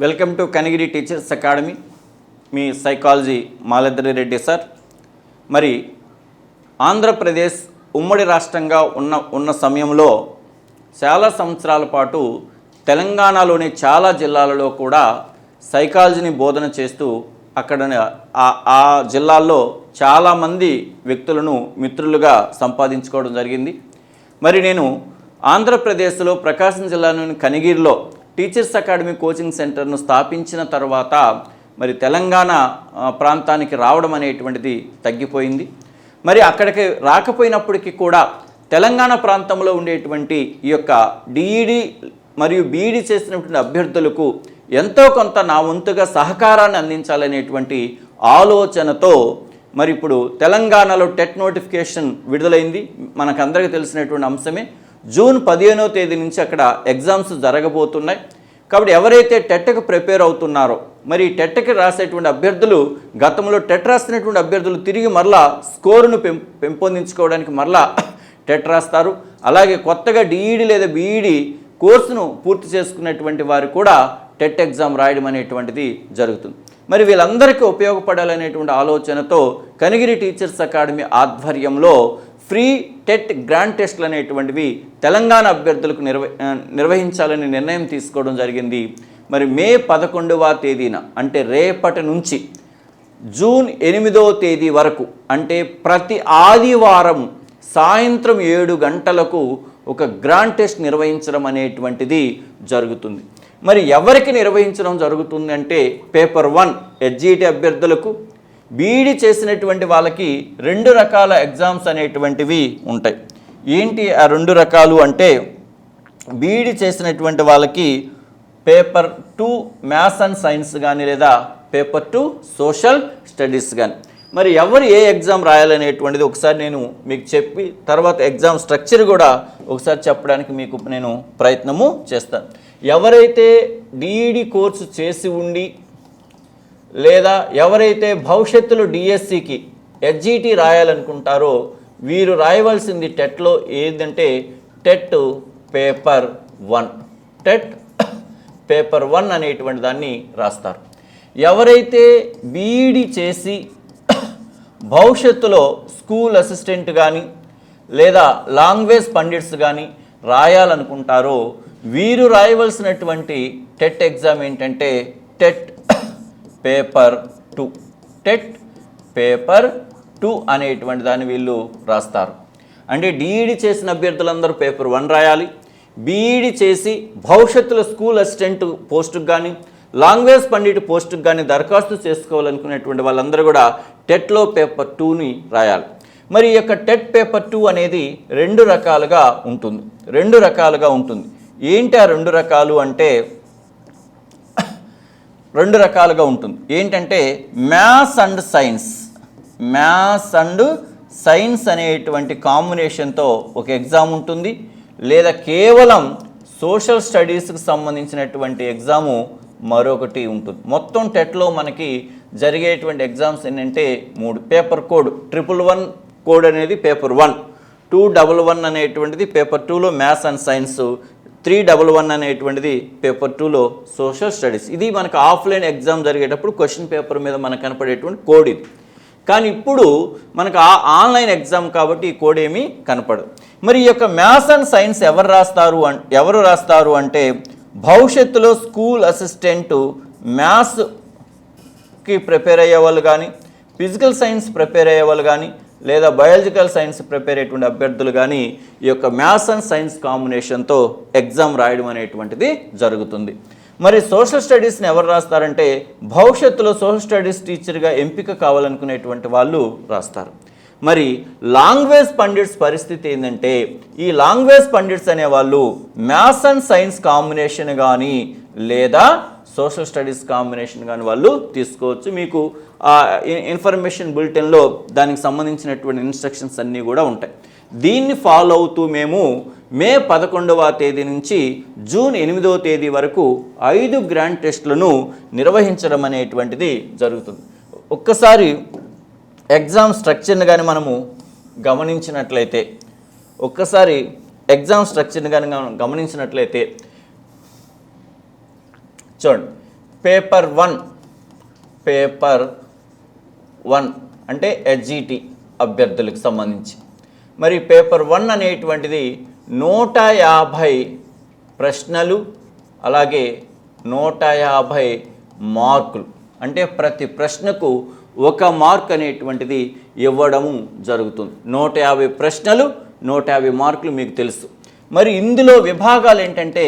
Welcome to Kanigiri teachers academy. Me psychology మాలెద్రి Reddy sir. మరి ఆంధ్రప్రదేశ్ ఉమ్మడి రాష్ట్రంగా ఉన్న సమయంలో చాలా సంవత్సరాల పాటు తెలంగాణలోని చాలా జిల్లాలలో కూడా సైకాలజీని బోధన చేస్తూ అక్కడ ఆ జిల్లాల్లో చాలామంది వ్యక్తులను మిత్రులుగా సంపాదించుకోవడం జరిగింది. మరి నేను ఆంధ్రప్రదేశ్లో ప్రకాశం జిల్లాలోని కనిగిరిలో టీచర్స్ అకాడమీ కోచింగ్ సెంటర్ను స్థాపించిన తర్వాత మరి తెలంగాణ ప్రాంతానికి రావడం అనేటువంటిది తగ్గిపోయింది. మరి అక్కడికి రాకపోయినప్పటికీ కూడా తెలంగాణ ప్రాంతంలో ఉండేటువంటి ఈ యొక్క డిఈడి మరియు బీఈడి చేసినటువంటి అభ్యర్థులకు ఎంతో కొంత నా వంతుగా సహకారాన్ని అందించాలనేటువంటి ఆలోచనతో మరి ఇప్పుడు తెలంగాణలో టెట్ నోటిఫికేషన్ విడుదలైంది. మనకందరికీ తెలిసినటువంటి అంశమే. జూన్ 15వ తేదీ నుంచి అక్కడ ఎగ్జామ్స్ జరగబోతున్నాయి. కాబట్టి ఎవరైతే టెట్కి ప్రిపేర్ అవుతున్నారో మరి టెట్కి రాసేటువంటి అభ్యర్థులు గతంలో టెట్ రాసినటువంటి అభ్యర్థులు తిరిగి మరలా స్కోరును పెంపొందించుకోవడానికి మరలా టెట్ రాస్తారు. అలాగే కొత్తగా డిఈడి లేదా బీఈడి కోర్సును పూర్తి చేసుకున్నటువంటి వారు కూడా టెట్ ఎగ్జామ్ రాయడం అనేటువంటిది జరుగుతుంది. మరి వీళ్ళందరికీ ఉపయోగపడాలనేటువంటి ఆలోచనతో కనిగిరి టీచర్స్ అకాడమీ ఆధ్వర్యంలో ఫ్రీ టెట్ గ్రాండ్ టెస్ట్లు అనేటువంటివి తెలంగాణ అభ్యర్థులకు నిర్వహించాలని నిర్ణయం తీసుకోవడం జరిగింది. మరి మే 11వ తేదీన అంటే రేపటి నుంచి జూన్ 8వ తేదీ వరకు అంటే ప్రతి ఆదివారం సాయంత్రం 7 గంటలకు ఒక గ్రాండ్ టెస్ట్ నిర్వహించడం అనేటువంటిది జరుగుతుంది. మరి ఎవరికి నిర్వహించడం జరుగుతుంది అంటే పేపర్ 1 హెచ్జిటి అభ్యర్థులకు, బీఈడి చేసినటువంటి వాళ్ళకి 2 రకాల ఎగ్జామ్స్ అనేటువంటివి ఉంటాయి. ఏంటి ఆ 2 రకాలు అంటే బీఈడి చేసినటువంటి వాళ్ళకి పేపర్ 2 మ్యాథ్స్ అండ్ సైన్స్ కానీ లేదా పేపర్ 2 సోషల్ స్టడీస్ కానీ. మరి ఎవరు ఏ ఎగ్జామ్ రాయాలనేటువంటిది ఒకసారి నేను మీకు చెప్పి తర్వాత ఎగ్జామ్ స్ట్రక్చర్ కూడా ఒకసారి చెప్పడానికి మీకు నేను ప్రయత్నము చేస్తాను. ఎవరైతే డిఈడి కోర్సు చేసి ఉండి లేదా ఎవరైతే భవిష్యత్తులో డిఎస్సికి హెచ్జిటి రాయాలనుకుంటారో వీరు రాయవలసింది టెట్లో ఏదంటే టెట్ పేపర్ 1. టెట్ పేపర్ 1 అనేటువంటి దాన్ని రాస్తారు. ఎవరైతే బీఈడి చేసి భవిష్యత్తులో స్కూల్ అసిస్టెంట్ కానీ లేదా లాంగ్వేజ్ పండిట్స్ కానీ రాయాలనుకుంటారో వీరు రాయవలసినటువంటి టెట్ ఎగ్జామ్ ఏంటంటే టెట్ పేపర్ 2. టెట్ పేపర్ 2 అనేటువంటి దాన్ని వీళ్ళు రాస్తారు. అంటే డిఈడి చేసిన అభ్యర్థులందరూ పేపర్ 1 రాయాలి. బీఈడి చేసి భవిష్యత్తులో స్కూల్ అసిస్టెంట్ పోస్టుకు కానీ లాంగ్వేజ్ పండిట్ పోస్టుకు కానీ దరఖాస్తు చేసుకోవాలనుకునేటువంటి వాళ్ళందరూ కూడా టెట్లో పేపర్ 2ని రాయాలి. మరి ఈ యొక్క టెట్ పేపర్ 2 అనేది 2 రకాలుగా ఉంటుంది. ఏంటి ఆ 2 రకాలు అంటే 2 రకాలుగా ఉంటుంది. ఏంటంటే మ్యాథ్స్ అండ్ సైన్స్ అనేటువంటి కాంబినేషన్తో ఒక ఎగ్జామ్ ఉంటుంది. లేదా కేవలం సోషల్ స్టడీస్కి సంబంధించినటువంటి ఎగ్జాము మరొకటి ఉంటుంది. మొత్తం టెట్లో మనకి జరిగేటువంటి ఎగ్జామ్స్ ఏంటంటే 3. పేపర్ కోడ్ 111 కోడ్ అనేది పేపర్ 1, 211 అనేటువంటిది పేపర్ 2లో మ్యాథ్స్ అండ్ సైన్స్, 311 అనేటువంటిది పేపర్ 2లో సోషల్ స్టడీస్. ఇది మనకు ఆఫ్లైన్ ఎగ్జామ్ జరిగేటప్పుడు క్వశ్చన్ పేపర్ మీద మనకు కనపడేటువంటి కోడ్ ఇది. కానీ ఇప్పుడు మనకు ఆన్లైన్ ఎగ్జామ్ కాబట్టి ఈ కోడ్ ఏమీ కనపడదు. మరి ఈ యొక్క మ్యాథ్స్ అండ్ సైన్స్ ఎవరు రాస్తారు అంటే భవిష్యత్తులో స్కూల్ అసిస్టెంట్ మ్యాథ్స్కి ప్రిపేర్ అయ్యే వాళ్ళు కానీ ఫిజికల్ సైన్స్ ప్రిపేర్ అయ్యే వాళ్ళు కానీ లేదా బయాలజికల్ సైన్స్ ప్రిపేర్ అయ్యేటువంటి అభ్యర్థులు కానీ ఈ యొక్క మ్యాథ్స్ అండ్ సైన్స్ కాంబినేషన్తో ఎగ్జామ్ రాయడం అనేటువంటిది జరుగుతుంది. మరి సోషల్ స్టడీస్ని ఎవరు రాస్తారంటే భవిష్యత్తులో సోషల్ స్టడీస్ టీచర్గా ఎంపిక కావాలనుకునేటువంటి వాళ్ళు రాస్తారు. మరి లాంగ్వేజ్ పండిట్స్ పరిస్థితి ఏంటంటే ఈ లాంగ్వేజ్ పండిట్స్ అనేవాళ్ళు మ్యాథ్స్ అండ్ సైన్స్ కాంబినేషన్ కానీ లేదా సోషల్ స్టడీస్ కాంబినేషన్ కానీ వాళ్ళు తీసుకోవచ్చు. మీకు ఇన్ఫర్మేషన్ బులెటిన్లో దానికి సంబంధించినటువంటి ఇన్స్ట్రక్షన్స్ అన్నీ కూడా ఉంటాయి. దీన్ని ఫాలో అవుతూ మేము మే 11వ తేదీ నుంచి జూన్ 8వ తేదీ వరకు 5 గ్రాండ్ టెస్టులను నిర్వహించడం అనేటువంటిది జరుగుతుంది. ఒక్కసారి ఎగ్జామ్ స్ట్రక్చర్ని కానీ మనము గమనించినట్లయితే గమనించినట్లయితే చూడండి, పేపర్ 1 అంటే HGT అభ్యర్థులకు సంబంధించి. మరి పేపర్ 1 అనేటువంటిది 150 ప్రశ్నలు, అలాగే 150 మార్కులు. అంటే ప్రతి ప్రశ్నకు 1 మార్క్ అనేటువంటిది ఇవ్వడము జరుగుతుంది. 150 ప్రశ్నలు, 150 మార్కులు మీకు తెలుసు. మరి ఇందులో విభాగాలు ఏంటంటే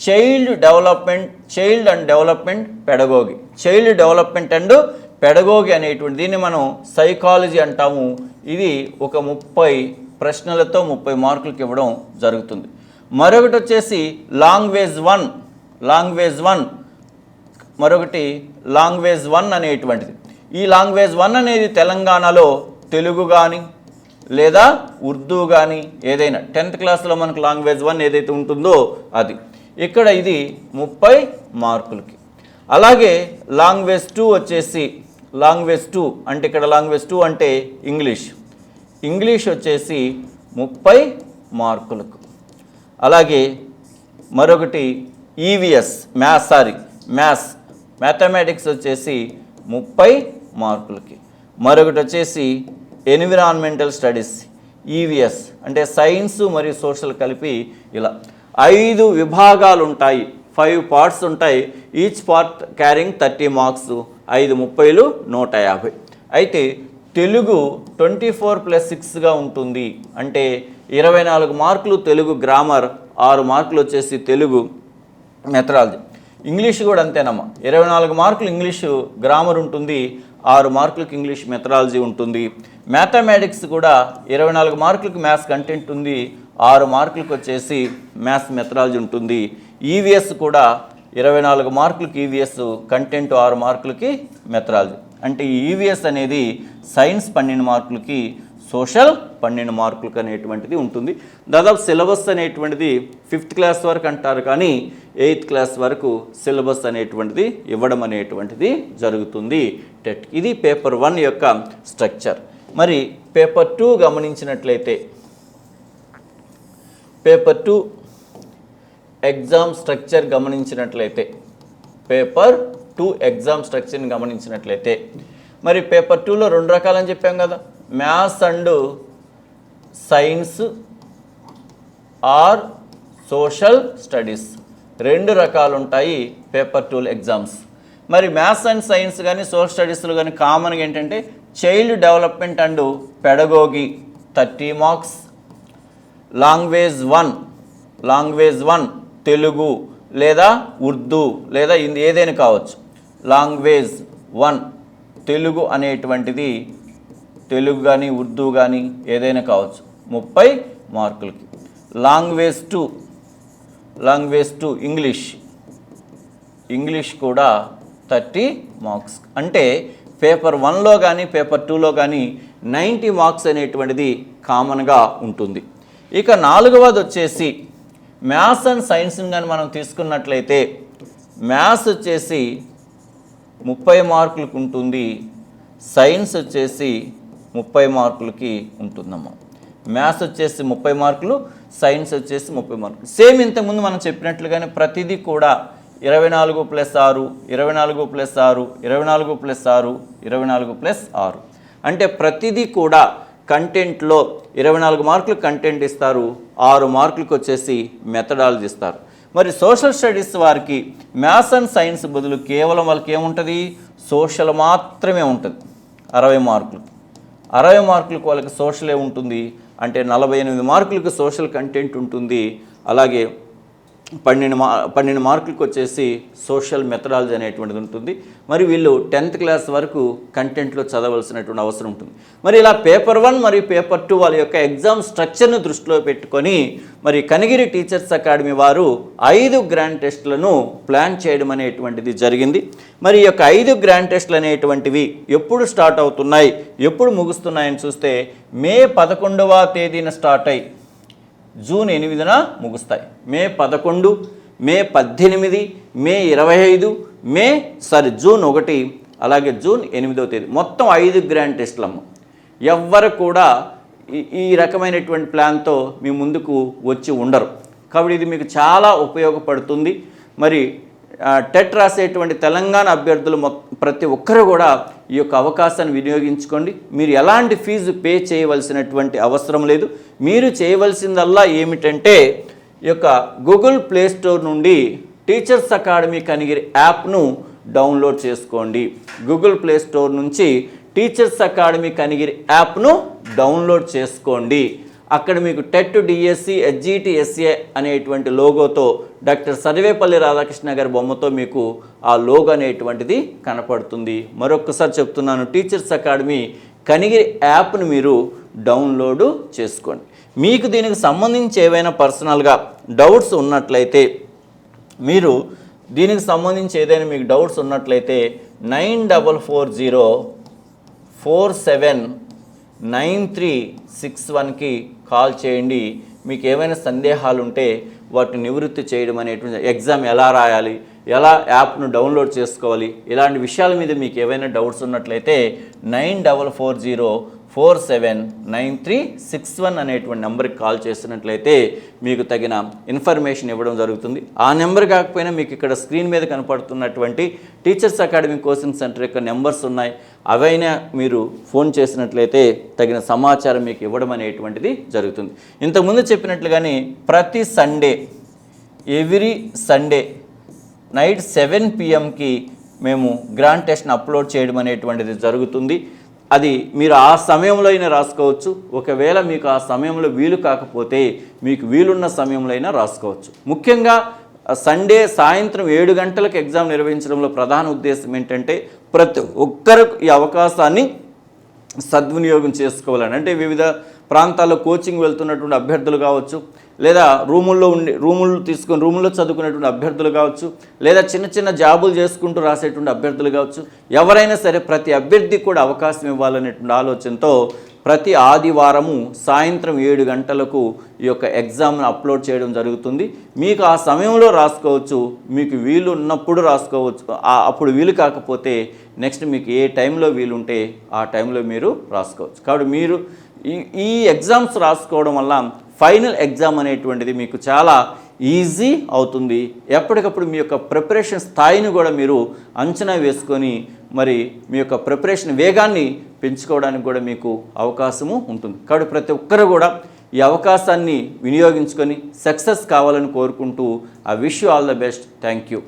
child and development pedagogy. Child development and pedagogy అనేటువంటి దీన్ని మనం సైకాలజీ అంటాము. ఇది ఒక 30 ప్రశ్నలతో 30 మార్కులకి ఇవ్వడం జరుగుతుంది. మరొకటి వచ్చేసి లాంగ్వేజ్ వన్ మరొకటి లాంగ్వేజ్ 1 అనేటువంటిది. ఈ లాంగ్వేజ్ 1 అనేది తెలంగాణలో తెలుగు కానీ లేదా ఉర్దూ కానీ ఏదైనా 10th క్లాస్లో మనకు లాంగ్వేజ్ 1 ఏదైతే ఉంటుందో అది. ఇక్కడ ఇది 30 మార్కులకి. అలాగే లాంగ్వేజ్ 2 వచ్చేసి లాంగ్వేజ్ 2 అంటే ఇక్కడ లాంగ్వేజ్ 2 అంటే ఇంగ్లీష్ వచ్చేసి 30 మార్కులకు. అలాగే మరొకటి ఈవీఎస్ మ్యాథమెటిక్స్ వచ్చేసి 30 మార్కులకి. మరొకటి వచ్చేసి ఎన్విరాన్మెంటల్ స్టడీస్ ఈవీఎస్ అంటే సైన్స్ మరియు సోషల్ కలిపి ఇలా 5 విభాగాలు ఉంటాయి, 5 పార్ట్స్ ఉంటాయి. Each part carrying 30 marks, 5 30లు 150. అయితే తెలుగు 24+6గా ఉంటుంది. అంటే 24 మార్కులు తెలుగు గ్రామర్, 6 మార్కులు వచ్చేసి తెలుగు మెథడాలజీ. ఇంగ్లీష్ కూడా అంతేనమ్మా, 24 మార్కులు ఇంగ్లీషు గ్రామర్ ఉంటుంది, 6 మార్కులకు ఇంగ్లీష్ మెథడాలజీ ఉంటుంది. మ్యాథమెటిక్స్ కూడా 24 మార్కులకు మ్యాథ్స్ కంటెంట్ ఉంది, 6 మార్కులకు వచ్చేసి మ్యాథ్స్ మెథడాలజీ ఉంటుంది. ఈవీఎస్ కూడా 24 మార్కులకి ఈవీఎస్ కంటెంట్, 6 మార్కులకి మెథడాలజీ. అంటే ఈ ఈవీఎస్ అనేది సైన్స్ 12 మార్కులకి, సోషల్ 12 మార్కులకు అనేటువంటిది ఉంటుంది. దాదాపు సిలబస్ అనేటువంటిది 5th క్లాస్ వరకు అంటారు, కానీ 8th క్లాస్ వరకు సిలబస్ అనేటువంటిది ఇవ్వడం అనేటువంటిది జరుగుతుంది టెట్. ఇది పేపర్ 1 యొక్క స్ట్రక్చర్. మరి పేపర్ 2 గమనించినట్లయితే పేపర్ 2 ఎగ్జామ్ స్ట్రక్చర్ గమనించినట్లయితే మరి పేపర్ 2లో 2 రకాలని చెప్పాం కదా, maths and science or social studies 2 రకాలు ఉంటాయి పేపర్ 2 ఎగ్జామ్స్. మరి మ్యాథ్స్ అండ్ సైన్స్ కానీ సోషల్ స్టడీస్లో కానీ కామన్గా ఏంటంటే child development and pedagogy 30 marks, language 1 Telugu లేదా ఉర్దూ లేదా ఇది ఏదైనా కావచ్చు. లాంగ్వేజ్ 1 తెలుగు అనేటువంటిది తెలుగు కానీ ఉర్దూ కానీ ఏదైనా కావచ్చు, 30 మార్కులకి. లాంగ్వేజ్ 2 ఇంగ్లీష్ కూడా 30 మార్క్స్. అంటే పేపర్ 1లో కానీ పేపర్ 2లో కానీ 90 మార్క్స్ అనేటువంటిది కామన్గా ఉంటుంది. ఇక 4వది వచ్చేసి మ్యాథ్స్ అండ్ సైన్స్ని కానీ మనం తీసుకున్నట్లయితే మ్యాథ్స్ వచ్చేసి 30 మార్కులకు ఉంటుంది, సైన్స్ వచ్చేసి 30 మార్కులకి ఉంటుందమ్మా. మ్యాథ్స్ వచ్చేసి 30 మార్కులు, సైన్స్ వచ్చేసి 30 మార్కులు. సేమ్ ఇంతకుముందు మనం చెప్పినట్లుగానే ప్రతిదీ కూడా 24+6 24+6 24+6 24+6 అంటే ప్రతిదీ కూడా కంటెంట్లో 24 మార్కులు కంటెంట్ ఇస్తారు, 6 మార్కులకు వచ్చేసి మెథడాలజీ ఇస్తారు. మరి సోషల్ స్టడీస్ వారికి మ్యాథ్స్ అండ్ సైన్స్ బదులు కేవలం వాళ్ళకి ఏముంటుంది, సోషల్ మాత్రమే ఉంటుంది. 60 మార్కులకు వాళ్ళకి సోషలే ఉంటుంది. అంటే 48 మార్కులకు సోషల్ కంటెంట్ ఉంటుంది. అలాగే 12 మార్కులకు వచ్చేసి సోషల్ మెథడాలజీ అనేటువంటిది ఉంటుంది. మరి వీళ్ళు 10th క్లాస్ వరకు కంటెంట్లో చదవలసినటువంటి అవసరం ఉంటుంది. మరి ఇలా పేపర్ 1 మరియు పేపర్ 2 వాళ్ళ యొక్క ఎగ్జామ్ స్ట్రక్చర్ను దృష్టిలో పెట్టుకొని మరి కనిగిరి టీచర్స్ అకాడమీ వారు 5 గ్రాండ్ టెస్టులను ప్లాన్ చేయడం అనేటువంటిది జరిగింది. మరి ఈ యొక్క 5 గ్రాండ్ టెస్టులు అనేటువంటివి ఎప్పుడు స్టార్ట్ అవుతున్నాయి, ఎప్పుడు ముగుస్తున్నాయని చూస్తే మే 11వ తేదీన స్టార్ట్ అయ్యి జూన్ 8న ముగుస్తాయి. మే 11, మే 18, మే 25, జూన్ 1, అలాగే జూన్ 8వ తేదీ మొత్తం 5 గ్రాండ్ టెస్టులమ్మ. ఎవ్వరు కూడా ఈ రకమైనటువంటి ప్లాన్తో మీ ముందుకు వచ్చి ఉండరు. కాబట్టి ఇది మీకు చాలా ఉపయోగపడుతుంది. మరి టెట్ రాసేటువంటి తెలంగాణ అభ్యర్థులు ప్రతి ఒక్కరు కూడా ఈ యొక్క అవకాశాన్ని వినియోగించుకోండి. మీరు ఎలాంటి ఫీజు పే చేయవలసినటువంటి అవసరం లేదు. మీరు చేయవలసిందల్లా ఏమిటంటే ఈ యొక్క గూగుల్ ప్లే స్టోర్ నుండి టీచర్స్ అకాడమీ కనిగిరి యాప్ను డౌన్లోడ్ చేసుకోండి. గూగుల్ ప్లే స్టోర్ నుంచి టీచర్స్ అకాడమీ కనిగిరి యాప్ను డౌన్లోడ్ చేసుకోండి. అక్కడ మీకు టెట్ డిఎస్సి హెచ్జిటి ఎస్ఏ అనేటువంటి లోగోతో డాక్టర్ సర్వేపల్లి రాధాకృష్ణ గారి బొమ్మతో మీకు ఆ లోగో అనేటువంటిది కనపడుతుంది. మరొకసారి చెప్తున్నాను, టీచర్స్ అకాడమీ కనిగిరి యాప్ను మీరు డౌన్లోడ్ చేసుకోండి. మీకు దీనికి సంబంధించి ఏవైనా పర్సనల్గా డౌట్స్ ఉన్నట్లయితే మీరు దీనికి సంబంధించి ఏదైనా మీకు డౌట్స్ ఉన్నట్లయితే 9440479361కి కాల్ చేయండి. మీకు ఏమైనా సందేహాలు ఉంటే వాటిని నివృత్తి చేయడం అనేటువంటి, ఎగ్జామ్ ఎలా రాయాలి, ఎలా యాప్ను డౌన్లోడ్ చేసుకోవాలి, ఇలాంటి విషయాల మీద మీకు ఏవైనా డౌట్స్ ఉన్నట్లయితే 9440479361 అనేటువంటి నెంబర్కి కాల్ చేసినట్లయితే మీకు తగిన ఇన్ఫర్మేషన్ ఇవ్వడం జరుగుతుంది. ఆ నెంబర్ కాకపోయినా మీకు ఇక్కడ స్క్రీన్ మీద కనపడుతున్నటువంటి టీచర్స్ అకాడమీ కోచింగ్ సెంటర్ యొక్క నెంబర్స్ ఉన్నాయి. అవైనా మీరు ఫోన్ చేసినట్లయితే తగిన సమాచారం మీకు ఇవ్వడం అనేటువంటిది జరుగుతుంది. ఇంతకుముందు చెప్పినట్లుగానే ప్రతి Sunday, every Sunday night 7 PM మేము గ్రాండ్ టెస్ట్ని అప్లోడ్ చేయడం అనేటువంటిది జరుగుతుంది. అది మీరు ఆ సమయంలో అయినా రాసుకోవచ్చు. ఒకవేళ మీకు ఆ సమయంలో వీలు కాకపోతే మీకు వీలున్న సమయంలో అయినా రాసుకోవచ్చు. ముఖ్యంగా సండే సాయంత్రం 7 గంటలకు ఎగ్జామ్ నిర్వహించడంలో ప్రధాన ఉద్దేశం ఏంటంటే ప్రతి ఒక్కరు ఈ అవకాశాన్ని సద్వినియోగం చేసుకోవాలని. అంటే వివిధ ప్రాంతాల్లో కోచింగ్ వెళ్తున్నటువంటి అభ్యర్థులు కావచ్చు, లేదా రూములు తీసుకొని రూముల్లో చదువుకునేటువంటి అభ్యర్థులు కావచ్చు, లేదా చిన్న చిన్న జాబులు చేసుకుంటూ రాసేటువంటి అభ్యర్థులు కావచ్చు, ఎవరైనా సరే ప్రతి అభ్యర్థికి కూడా అవకాశం ఇవ్వాలనేటువంటి ఆలోచనతో ప్రతి ఆదివారము సాయంత్రం 7 గంటలకు ఈ యొక్క ఎగ్జామ్ను అప్లోడ్ చేయడం జరుగుతుంది. మీకు ఆ సమయంలో రాసుకోవచ్చు, మీకు వీలు ఉన్నప్పుడు రాసుకోవచ్చు. అప్పుడు వీలు కాకపోతే నెక్స్ట్ మీకు ఏ టైంలో వీలుంటే ఆ టైంలో మీరు రాసుకోవచ్చు. కాబట్టి మీరు ఈ ఎగ్జామ్స్ రాసుకోవడం వల్ల ఫైనల్ ఎగ్జామ్ అనేటువంటిది మీకు చాలా ఈజీ అవుతుంది. ఎప్పటికప్పుడు మీ యొక్క ప్రిపరేషన్ స్థాయిని కూడా మీరు అంచనా వేసుకొని మరి మీ యొక్క ప్రిపరేషన్ వేగాన్ని పెంచుకోవడానికి కూడా మీకు అవకాశము ఉంటుంది. కాబట్టి ప్రతి ఒక్కరు కూడా ఈ అవకాశాన్ని వినియోగించుకొని సక్సెస్ కావాలని కోరుకుంటూ I wish you all the best. Thank you.